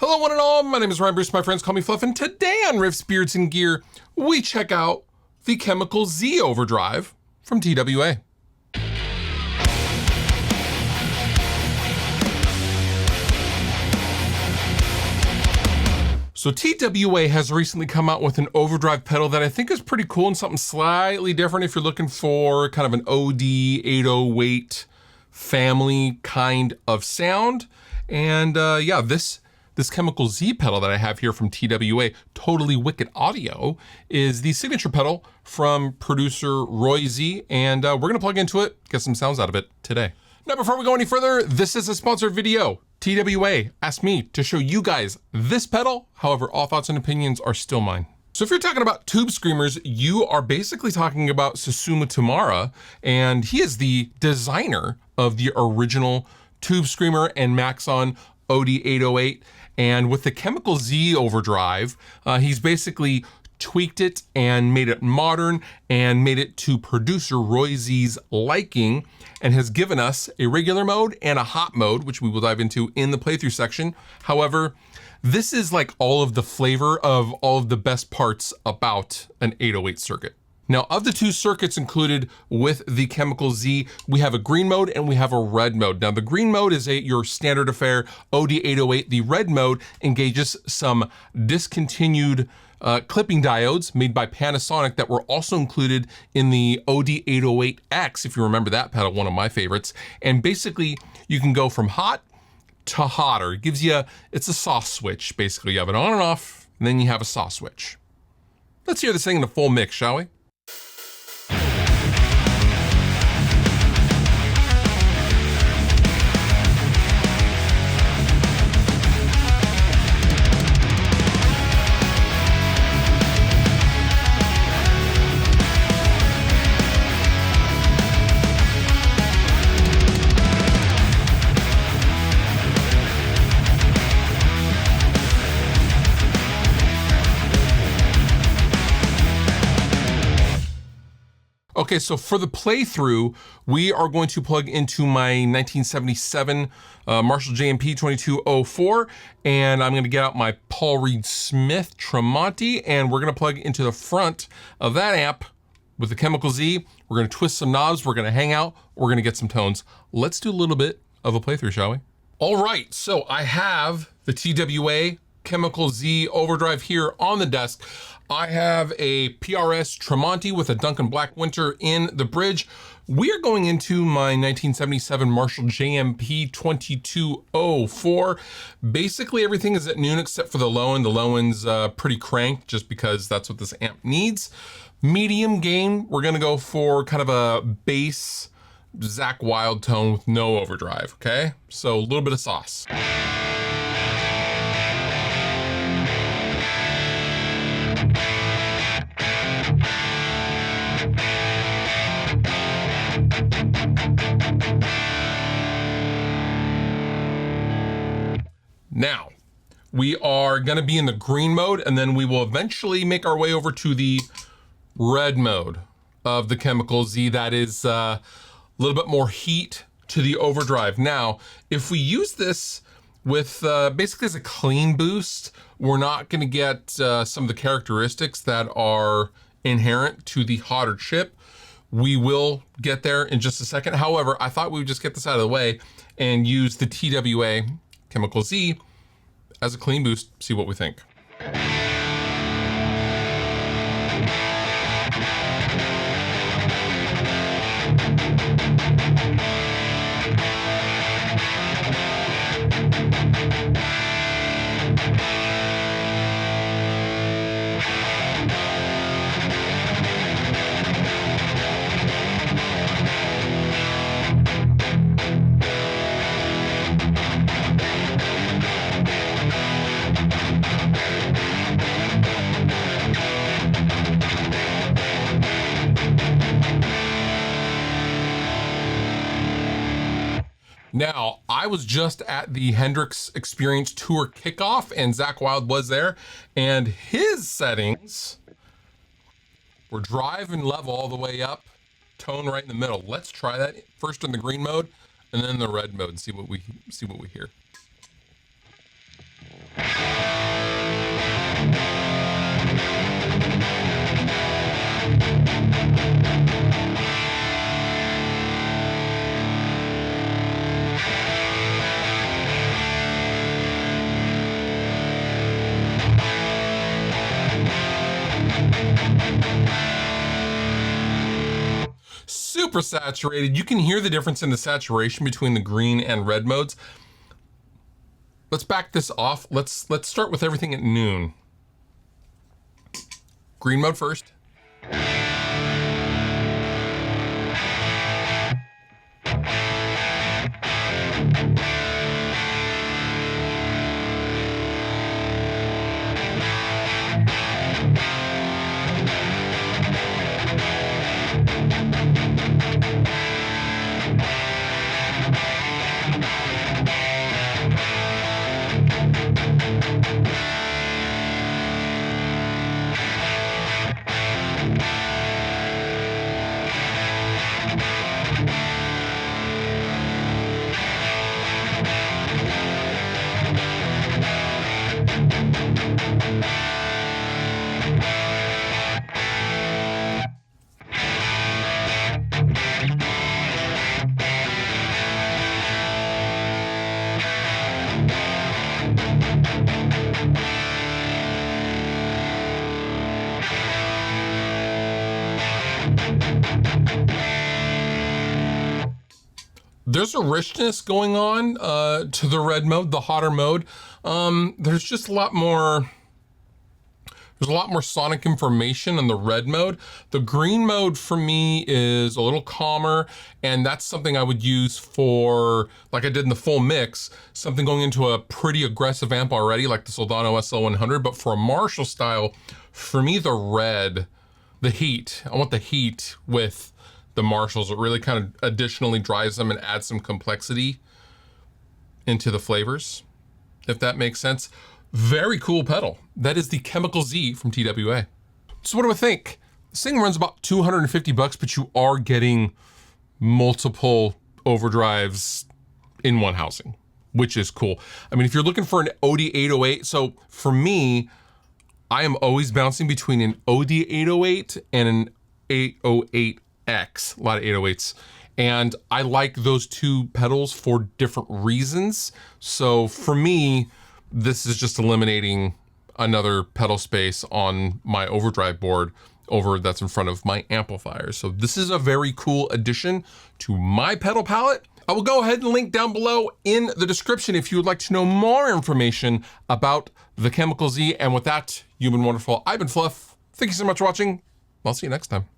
Hello one and all, my name is Ryan Bruce, my friends call me Fluff, and today on Riffs, Beards, and Gear, we check out the Chemical Z Overdrive from TWA. So TWA has recently come out with an overdrive pedal that I think is pretty cool and something slightly different if you're looking for kind of an OD 808 family kind of sound. And yeah, this Chemical Z pedal that I have here from TWA, Totally Wicked Audio, is the signature pedal from producer Roy Z, and we're gonna plug into it, get some sounds out of it today. Now, before we go any further, this is a sponsored video. TWA asked me to show you guys this pedal, however, all thoughts and opinions are still mine. So if you're talking about tube screamers, you are basically talking about Susumu Tamara, and he is the designer of the original tube screamer and Maxon OD 808. And with the Chemical Z Overdrive, he's basically tweaked it and made it modern and made it to producer Roy Z's liking, and has given us a regular mode and a hot mode, which we will dive into in the playthrough section. However, this is like all of the flavor of all of the best parts about an 808 circuit. Now, of the two circuits included with the Chemical Z, we have a green mode and we have a red mode. Now, the green mode is your standard affair OD 808. The red mode engages some discontinued clipping diodes made by Panasonic that were also included in the OD 808X, if you remember that pedal, one of my favorites. And basically, you can go from hot to hotter. It gives you, it's a soft switch, basically. You have it on and off, and then you have a soft switch. Let's hear this thing in a full mix, shall we? Okay, so for the playthrough, we are going to plug into my 1977 Marshall JMP 2204, and I'm gonna get out my Paul Reed Smith Tremonti, and we're gonna plug into the front of that amp with the Chemical Z. We're gonna twist some knobs, we're gonna hang out, we're gonna get some tones. Let's do a little bit of a playthrough, shall we? All right, so I have the TWA Chemical Z Overdrive here on the desk. I have a PRS Tremonti with a Duncan Black Winter in the bridge. We are going into my 1977 Marshall JMP 2204. Basically everything is at noon except for the low end. The low end's pretty cranked just because that's what this amp needs. Medium gain, we're gonna go for kind of a bass Zakk Wylde tone with no overdrive, okay? So a little bit of sauce. Now, we are gonna be in the green mode, and then we will eventually make our way over to the red mode of the Chemical Z. That is a little bit more heat to the overdrive. Now, if we use this with basically as a clean boost, we're not gonna get some of the characteristics that are inherent to the hotter chip. We will get there in just a second. However, I thought we would just get this out of the way and use the TWA Chemical Z as a clean boost, see what we think. Now, I was just at the Hendrix Experience Tour kickoff, and Zakk Wylde was there, and his settings were drive and level all the way up, tone right in the middle. Let's try that first in the green mode, and then the red mode and see what we hear. super saturated. You can hear the difference in the saturation between the green and red modes. Let's back this off. Let's start with everything at noon. Green mode first. There's a richness going on to the red mode, the hotter mode. There's just a lot more. There's a lot more sonic information in the red mode. The green mode for me is a little calmer, and that's something I would use for, like I did in the full mix, something going into a pretty aggressive amp already, like the Soldano SL100. But for a Marshall style, for me, the red, the heat, I want the heat with the Marshalls. It really kind of additionally drives them and adds some complexity into the flavors, if that makes sense. Very cool pedal. That is the Chemical Z from TWA. So what do I think? This thing runs about 250 bucks, but you are getting multiple overdrives in one housing, which is cool. I mean, if you're looking for an OD808, so for me, I am always bouncing between an OD808 and an 808X, a lot of 808s. And I like those two pedals for different reasons. So for me, this is just eliminating another pedal space on my overdrive board that's in front of my amplifier. So this is a very cool addition to my pedal palette. I will go ahead and link down below in the description if you would like to know more information about the Chemical Z. And with that, you've been wonderful. I've been Fluff. Thank you so much for watching. I'll see you next time.